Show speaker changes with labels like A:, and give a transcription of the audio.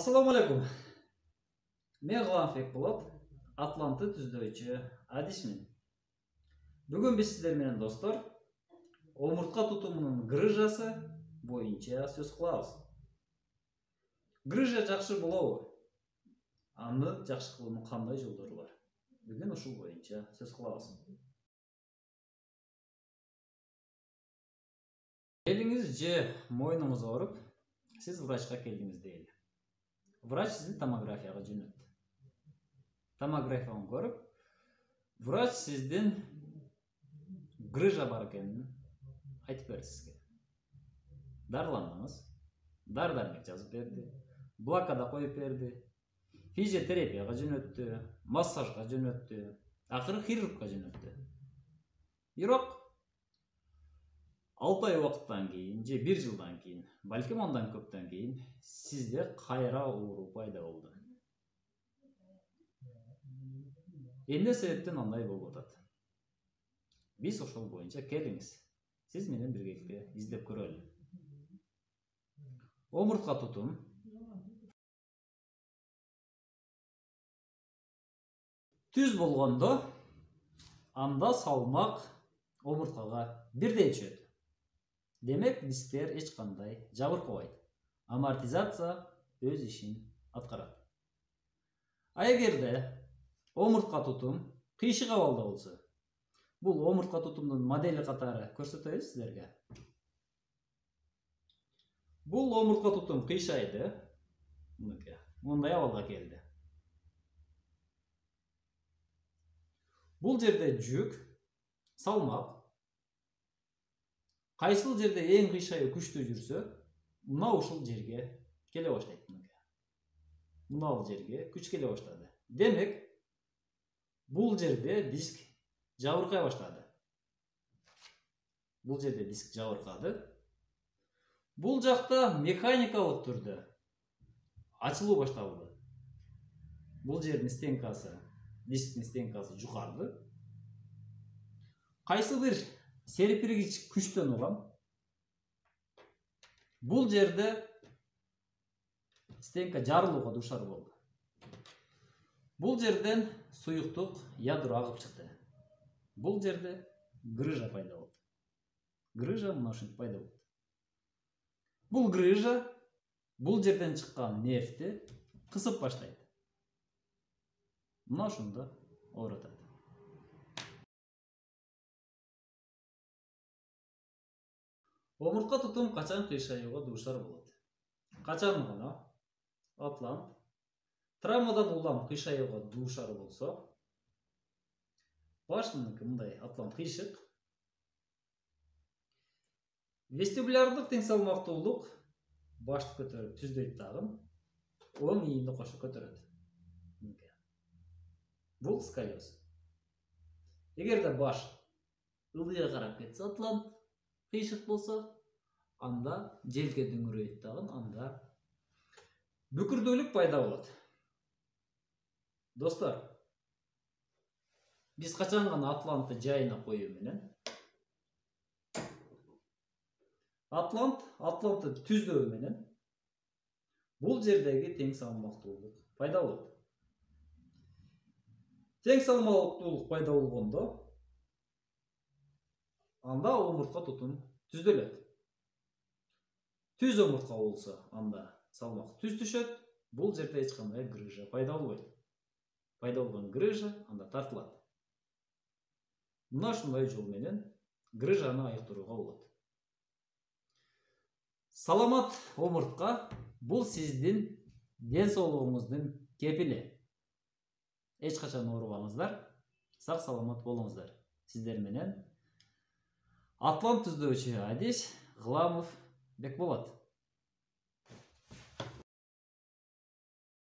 A: Assalamu alaikum. Men Gılanfek Bulat, Atlantı түздөчү адисмин. Бүгүн биз сиздер менен достор, омуртка тутумунун грыжасы боюнча сөз кылабыз. Грыжа жакшы болобу? Аны жакшы кылуунун кандай жолдору бар? Бүгүн ушул боюнча сөз кылабыз. Элиңиз же мойнуңуз ооруп, сиз врачка келдиңиз дейли. Врач сизди томографияга жөнөттү. Томографияны көрүп, врач сиздин грыжа бар экенин айтып берди сизге. Дарыландыңыз, дары-дармек жазып берди, блокада коюп берди, физиотерапияга жөнөттү, массажга жөнөттү, акыры хирургка жөнөттү. Бирок 6 ай убакыттан кийин же 1 жылдан кийин, балким андан көптөн кийин сизде кайра ооруу пайда болду. Эмне себептен андай болуп атат? Биз ошол боюнча келиңиз. Сиз менен биргеликте издеп көрөлү. Омуртка тутум түз болгондо анда салмак омурткага бирдей түшөт. Демек, дисктер эч кандай жабыркабайт. Амортизация өз ишин аткарат. А эгерде омуртка тутум кыйшык абалда болсо, бул омуртка тутумдун модели катары көрсөтөбүз сиздерге. Бул омуртка тутум кыйшайды, мындай абалга келди. Бул жерде жүк, салмак, кайсыл жерде эң кыйшайы күчтүү жүрсө, мына ушул жерге келе баштайт. Мына жерге күч келе баштады. Демек, бул жерде диск жабыркай баштады. Бул жерде диск жабыркады. Бул жакта механикалык түрдө ачылуу башталды. Бул жердин стенкасы, дисктин стенкасы жукарды. Кайсы бир серпиргич күчтөн улам бул жерде стенка жарылууга дуушар болду. Бул жерден суюктук ядро агып чыкты. Бул жерде грыжа пайда болду. Грыжа мына ушинтип пайда болду. Бул грыжа бул жерден чыккан нервти кысып баштайт. Мына ушунда оорутат. Омуртка тутум качан кыйшаюуга дуушар болот? Качан гана атлант травмадан улам кыйшаюуга дуушар болсо, башыныкы мындай атлант кыйшык, вестибулярдык тең салмактуулук башты көтөрүп түздөйт дагы, оң ийинди кошо көтөрөт. Бул сколиоз. Эгерде баш ылдыйга карап кетсе, атлант кыйшык болсо, анда желке дүңүрөйт дагы, анда бүкүрдүүлүк пайда болот. Достор, биз качан гана атлантты жайына коюу менен атлантты түздөө менен бул жердеги тең салмактуулук пайда болот. Тең салмактуулук пайда болгондо анда омуртка тутум түздөлөт. Түз омуртка болсо, анда салмак түз түшөт, бул жерде эч кандай грыжа пайда болбойт. Пайда болгон грыжа анда тартылат. Мына ушундай жол менен грыжаны айыктырууга болот. Саламат омуртка бул сиздин ден соолугуңуздун кепили. Эч качан оорубаңыздар, сак саламат болуңуздар. Сиздер менен Атлант түздөчү адис Гыламов Бекболот.